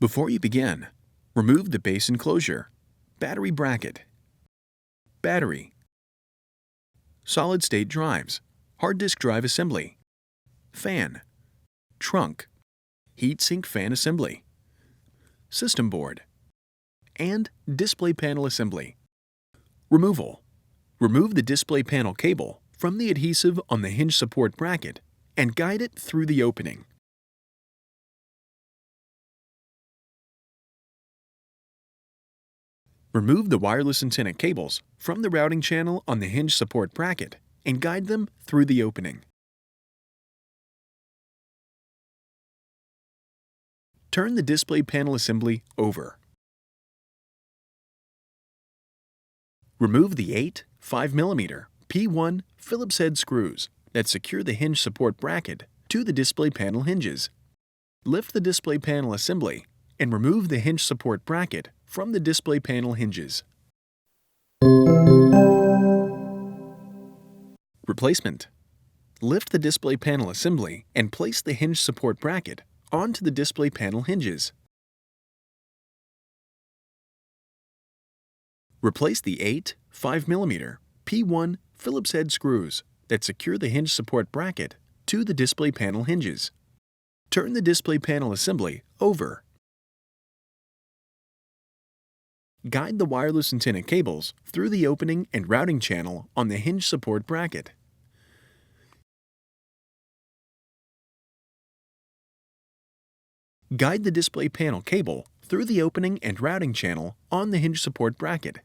Before you begin, remove the base enclosure, battery bracket, battery, solid-state drives, hard disk drive assembly, fan, trunk, heatsink fan assembly, system board, and display panel assembly. Removal. Remove the display panel cable from the adhesive on the hinge support bracket and guide it through the opening. Remove the wireless antenna cables from the routing channel on the hinge support bracket and guide them through the opening. Turn the display panel assembly over. Remove the 8 5mm P1 Phillips head screws that secure the hinge support bracket to the display panel hinges. Lift the display panel assembly and remove the hinge support bracket from the display panel hinges. Replacement. Lift the display panel assembly and place the hinge support bracket onto the display panel hinges. Replace the 8 5mm P1 Phillips head screws that secure the hinge support bracket to the display panel hinges. Turn the display panel assembly over. Guide the wireless antenna cables through the opening and routing channel on the hinge support bracket. Guide the display panel cable through the opening and routing channel on the hinge support bracket.